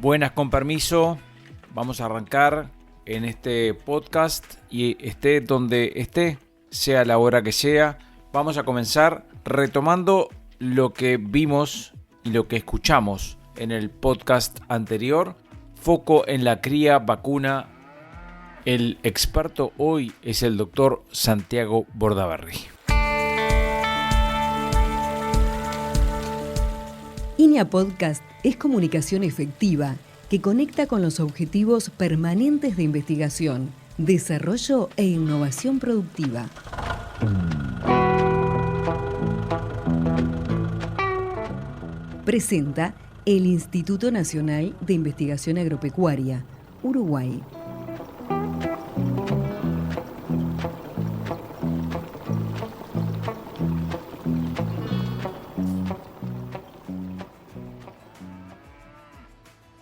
Buenas, con permiso, vamos a arrancar en este podcast y esté donde esté, sea la hora que sea. Vamos a comenzar retomando lo que vimos y lo que escuchamos en el podcast anterior. Foco en la cría vacuna. El experto hoy es el doctor Santiago Bordaberry. INEA Podcast es comunicación efectiva que conecta con los objetivos permanentes de investigación, desarrollo e innovación productiva. Presenta el Instituto Nacional de Investigación Agropecuaria, Uruguay.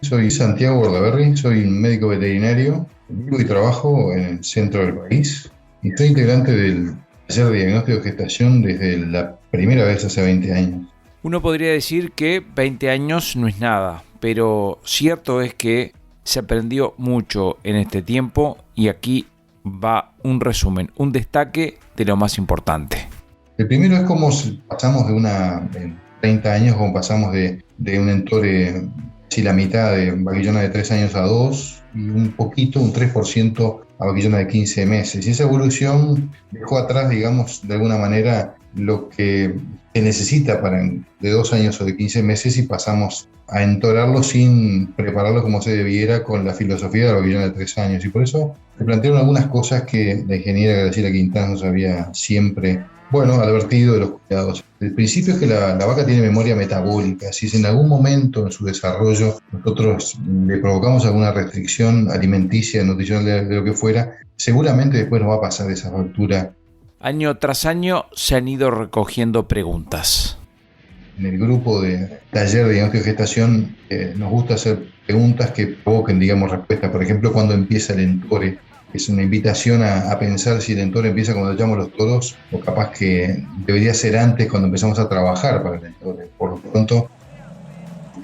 Soy Santiago Bordaberry, soy un médico veterinario, vivo y trabajo en el centro del país y soy integrante del taller de diagnóstico de gestación desde la primera vez hace 20 años. Uno podría decir que 20 años no es nada, pero cierto es que se aprendió mucho en este tiempo y aquí va un resumen, un destaque de lo más importante. El primero es cómo pasamos en 30 años, cómo pasamos de un entore, si la mitad de vaquillona de 3 años a 2 y un 3% a vaquillona de 15 meses. Y esa evolución dejó atrás, digamos, de alguna manera lo que se necesita de 2 años o de 15 meses y pasamos a entorarlo sin prepararlo como se debiera con la filosofía de la vaquillona de 3 años. Y por eso se plantearon algunas cosas que la ingeniera Graciela Quintana nos había siempre advertido de los cuidados. El principio es que la vaca tiene memoria metabólica. Si en algún momento en su desarrollo nosotros le provocamos alguna restricción alimenticia, nutricional, de lo que fuera, seguramente después nos va a pasar esa factura. Año tras año se han ido recogiendo preguntas. En el grupo de taller de diagnóstico de gestación nos gusta hacer preguntas que provoquen, respuestas. Por ejemplo, cuando empieza el entore. Es una invitación a pensar si el entore empieza cuando echamos los toros o capaz que debería ser antes cuando empezamos a trabajar para el entore. Por lo pronto,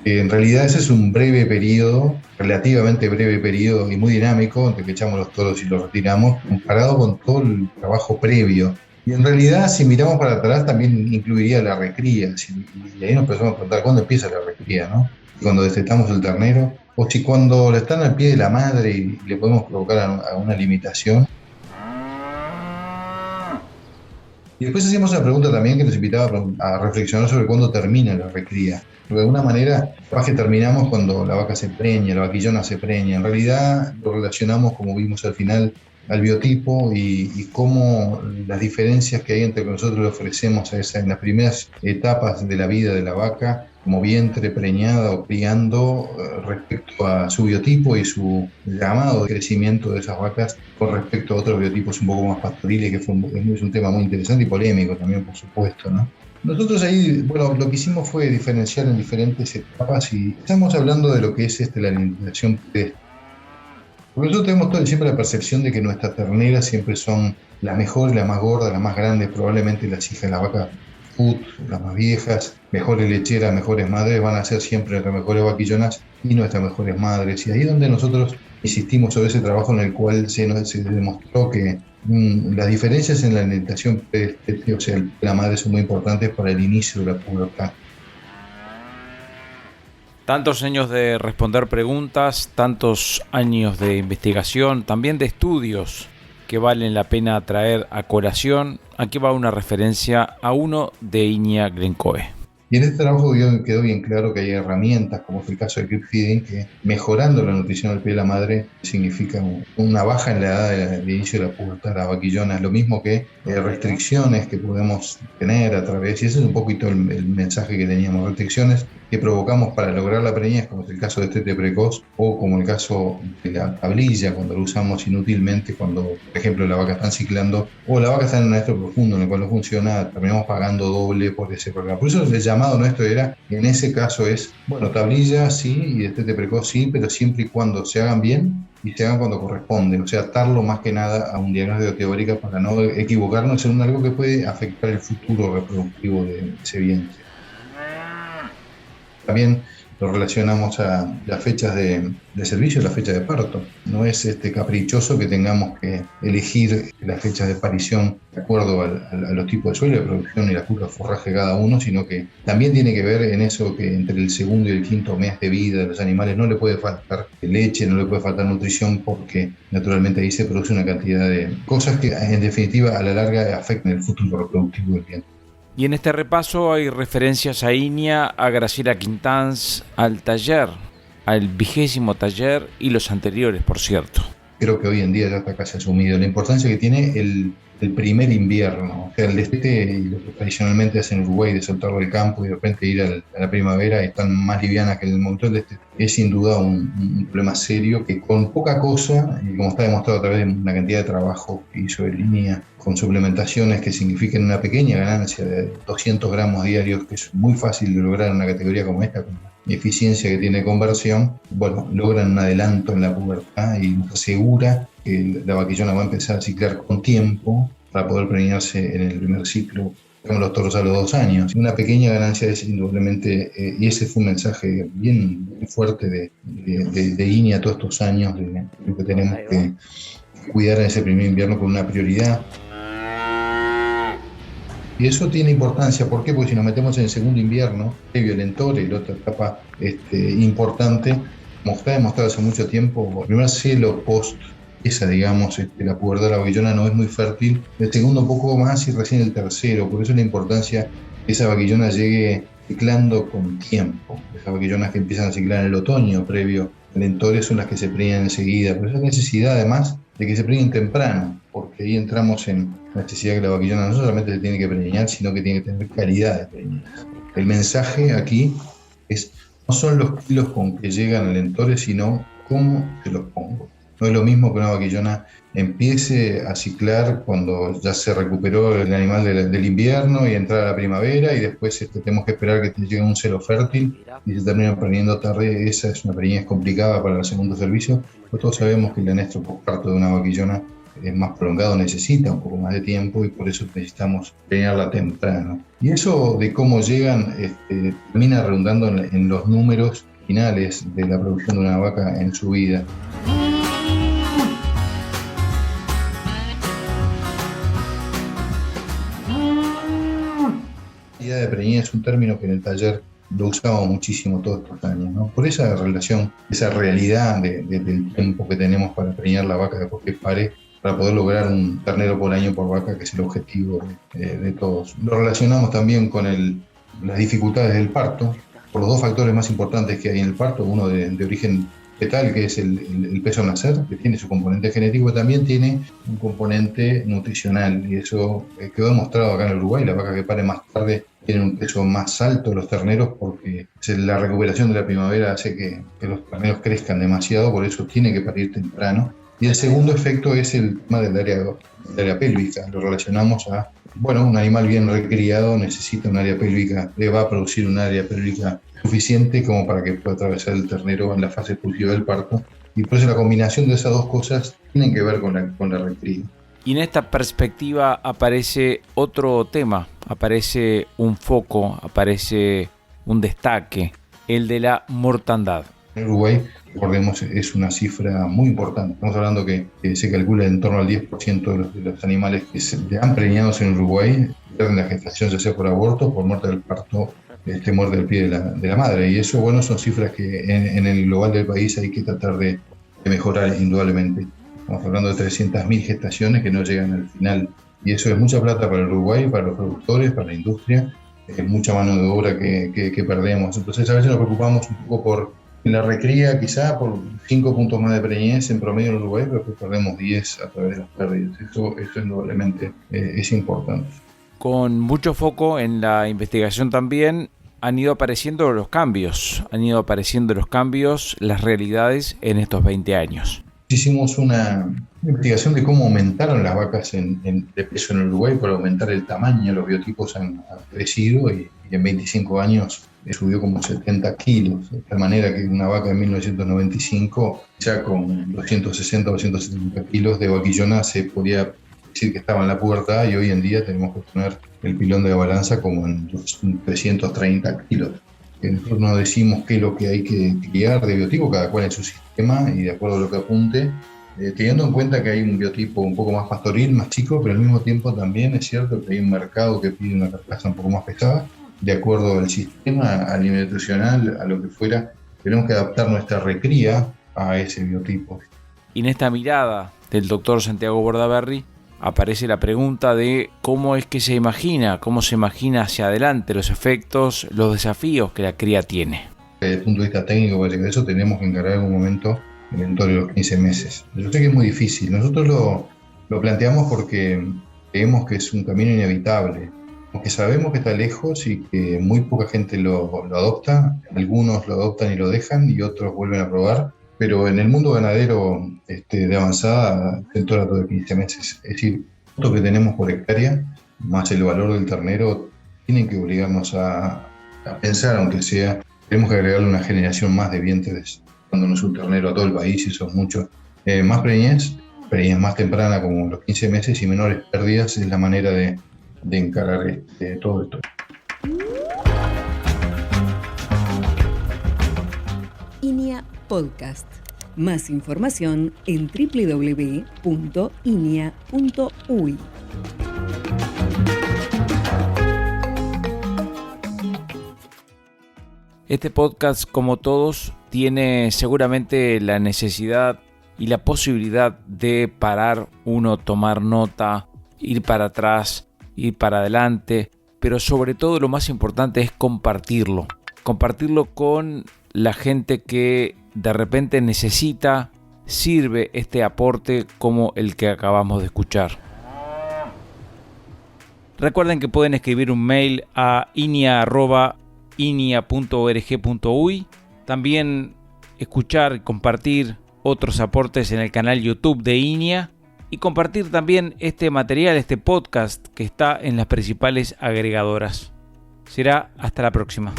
en realidad ese es un breve periodo, relativamente breve periodo y muy dinámico entre que echamos los toros y los retiramos, comparado con todo el trabajo previo. Y en realidad, si miramos para atrás, también incluiría la recría. Y ahí nos empezamos a preguntar cuándo empieza la recría, ¿no? Cuando destetamos el ternero, o si cuando están al pie de la madre y le podemos provocar a una limitación. Y después hacíamos una pregunta también que nos invitaba a reflexionar sobre cuándo termina la recría. Porque de alguna manera, capaz que terminamos cuando la vaca se preña, la vaquillona se preña. En realidad lo relacionamos, como vimos al final, al biotipo y cómo las diferencias que hay entre lo que nosotros le ofrecemos en las primeras etapas de la vida de la vaca, como vientre, preñada o criando, respecto a su biotipo y su llamado de crecimiento de esas vacas con respecto a otros biotipos un poco más pastoriles, que es un tema muy interesante y polémico también, por supuesto, ¿no? Nosotros ahí, lo que hicimos fue diferenciar en diferentes etapas y estamos hablando de lo que es la alimentación pedestre. Porque nosotros tenemos siempre la percepción de que nuestras terneras siempre son las mejores, las más gordas, las más grandes, probablemente las hijas de las vacas food, las más viejas, mejores lecheras, mejores madres, van a ser siempre nuestras mejores vaquillonas y nuestras mejores madres. Y ahí es donde nosotros insistimos sobre ese trabajo en el cual se demostró que las diferencias en la alimentación pedestre, o sea, la madre, son muy importantes para el inicio de la pubertad. Tantos años de responder preguntas, tantos años de investigación, también de estudios que valen la pena traer a colación. Aquí va una referencia a uno de INEA Glencoe. Y en este trabajo quedó bien claro que hay herramientas, como es el caso del creep feeding, que mejorando la nutrición del pie de la madre significa una baja en la edad de inicio de la pubertad de la vaquillona. Es lo mismo que restricciones que podemos tener a través, y ese es un poquito el mensaje que teníamos, restricciones que provocamos para lograr la preñez, como es el caso de destete precoz, o como el caso de la tablilla, cuando lo usamos inútilmente, cuando, por ejemplo, la vaca está ciclando, o la vaca está en un estro profundo en el cual no funciona, terminamos pagando doble por ese programa. Por eso el llamado nuestro era, en ese caso es, tablilla sí, y destete precoz sí, pero siempre y cuando se hagan bien y se hagan cuando corresponde, o sea, atarlo más que nada a un diagnóstico teórico para no equivocarnos en algo que puede afectar el futuro reproductivo de ese vientre. También lo relacionamos a las fechas de servicio y las fechas de parto. No es caprichoso que tengamos que elegir las fechas de parición de acuerdo a los tipos de suelo de producción y la curva de forraje de cada uno, sino que también tiene que ver en eso que entre el segundo y el quinto mes de vida de los animales no le puede faltar leche, no le puede faltar nutrición, porque naturalmente ahí se produce una cantidad de cosas que en definitiva a la larga afectan el futuro reproductivo del bien. Y en este repaso hay referencias a Inia, a Graciela Quintanz, al taller, al 20º taller y los anteriores, por cierto. Creo que hoy en día ya está casi asumido la importancia que tiene el primer invierno, o sea, el destete y lo que tradicionalmente hacen en Uruguay de soltarlo del campo y de repente ir a la primavera, están más livianas que el momento del destete. Es sin duda un problema serio que con poca cosa, y como está demostrado a través de una cantidad de trabajo que hizo en línea, con suplementaciones que signifiquen una pequeña ganancia de 200 gramos diarios, que es muy fácil de lograr en una categoría como esta, con la eficiencia que tiene conversión, bueno, logran un adelanto en la pubertad y nos asegura que la vaquillona va a empezar a ciclar con tiempo para poder preñarse en el primer ciclo, como los toros a los 2 años. Una pequeña ganancia es indudablemente, y ese fue un mensaje bien fuerte de Inia todos estos años, de que tenemos que cuidar en ese primer invierno con una prioridad. Y eso tiene importancia, ¿por qué? Porque si nos metemos en el segundo invierno, previo al entore, la otra etapa importante, como está demostrado hace mucho tiempo, el primer celo post esa, digamos, la pubertad de la vaquillona no es muy fértil, el segundo un poco más y recién el tercero, por eso la importancia que esa vaquillona llegue ciclando con tiempo. Esas vaquillonas que empiezan a ciclar en el otoño previo al entore son las que se preñan enseguida, pero esa necesidad además de que se preñen temprano, porque ahí entramos en la necesidad que la vaquillona no solamente se tiene que preñar, sino que tiene que tener calidad de preñez. El mensaje aquí es, no son los kilos con que llegan al entore, sino cómo se los pongo. No es lo mismo que una vaquillona empiece a ciclar cuando ya se recuperó el animal del invierno y entrar a la primavera, y después tenemos que esperar que llegue un celo fértil y se termina preñando tarde. Esa es una preñez complicada para el segundo servicio, pues todos sabemos que el anestro postparto de una vaquillona es más prolongado, necesita un poco más de tiempo y por eso necesitamos preñarla temprano. Y eso de cómo llegan termina redundando en los números finales de la producción de una vaca en su vida. De preñez es un término que en el taller lo usamos muchísimo todos estos años, ¿no? Por esa relación, esa realidad del tiempo que tenemos para preñar la vaca después que pare, para poder lograr un ternero por año por vaca, que es el objetivo de todos. Lo relacionamos también con las dificultades del parto, por los dos factores más importantes que hay en el parto, uno de origen fetal, que es el peso al nacer, que tiene su componente genético, pero también tiene un componente nutricional, y eso quedó demostrado acá en Uruguay. La vaca que pare más tarde tiene un peso más alto de los terneros, porque la recuperación de la primavera hace que los terneros crezcan demasiado, por eso tiene que parir temprano. Y el segundo efecto es el tema del área pélvica. Lo relacionamos a, un animal bien recriado necesita un área pélvica, le va a producir un área pélvica suficiente como para que pueda atravesar el ternero en la fase expulsiva del parto. Y por eso la combinación de esas dos cosas tienen que ver con la recría. Y en esta perspectiva aparece otro tema, aparece un foco, aparece un destaque, el de la mortandad. En Uruguay, recordemos, es una cifra muy importante. Estamos hablando que se calcula en torno al 10% de los animales que se han preñados en Uruguay pierden la gestación, ya sea por aborto o por muerte del parto, muerte del pie de la madre. Y eso, son cifras que en el global del país hay que tratar de mejorar indudablemente. Estamos hablando de 300.000 gestaciones que no llegan al final. Y eso es mucha plata para el Uruguay, para los productores, para la industria. Es mucha mano de obra que perdemos. Entonces a veces nos preocupamos un poco por la recría, quizá por 5 puntos más de preñez en promedio en Uruguay, pero que perdemos 10 a través de las pérdidas. Eso indudablemente es importante. Con mucho foco en la investigación también han ido apareciendo los cambios, las realidades en estos 20 años. Hicimos una investigación de cómo aumentaron las vacas de peso en Uruguay por aumentar el tamaño. Los biotipos han crecido y en 25 años subió como 70 kilos, de tal manera que una vaca en 1995, ya con 260 o 270 kilos de vaquillona, se podía decir que estaba en la pubertad, y hoy en día tenemos que poner el pilón de la balanza como en 330 kilos. Nosotros no decimos qué es lo que hay que guiar de biotipo, cada cual en su sistema y de acuerdo a lo que apunte, teniendo en cuenta que hay un biotipo un poco más pastoril, más chico, pero al mismo tiempo también es cierto que hay un mercado que pide una carcasa un poco más pesada, de acuerdo al sistema, al nivel nutricional, a lo que fuera, tenemos que adaptar nuestra recría a ese biotipo. Y en esta mirada del doctor Santiago Bordaberry aparece la pregunta de cómo es que se imagina hacia adelante los efectos, los desafíos que la cría tiene. Desde el punto de vista técnico, parece que eso tenemos que encarar en un momento en el entorno de los 15 meses. Yo sé que es muy difícil. Nosotros lo planteamos porque creemos que es un camino inevitable, porque sabemos que está lejos y que muy poca gente lo adopta. Algunos lo adoptan y lo dejan y otros vuelven a probar. Pero en el mundo ganadero de avanzada, el toro de 15 meses. Es decir, lo que tenemos por hectárea, más el valor del ternero, tienen que obligarnos a pensar, aunque sea, tenemos que agregarle una generación más de vientres, dándonos un ternero a todo el país, y eso es mucho. Más preñez más temprana, como los 15 meses, y menores pérdidas, es la manera de encarar todo esto. INEA Podcast. Más información en www.inea.uy. Este podcast, como todos, tiene seguramente la necesidad y la posibilidad de parar uno, tomar nota, ir para atrás, ir para adelante, pero sobre todo lo más importante es compartirlo con la gente que de repente sirve este aporte como el que acabamos de escuchar. Recuerden que pueden escribir un mail a inea@inea.org.uy, también escuchar y compartir otros aportes en el canal YouTube de INEA y compartir también este material, este podcast que está en las principales agregadoras. Será hasta la próxima.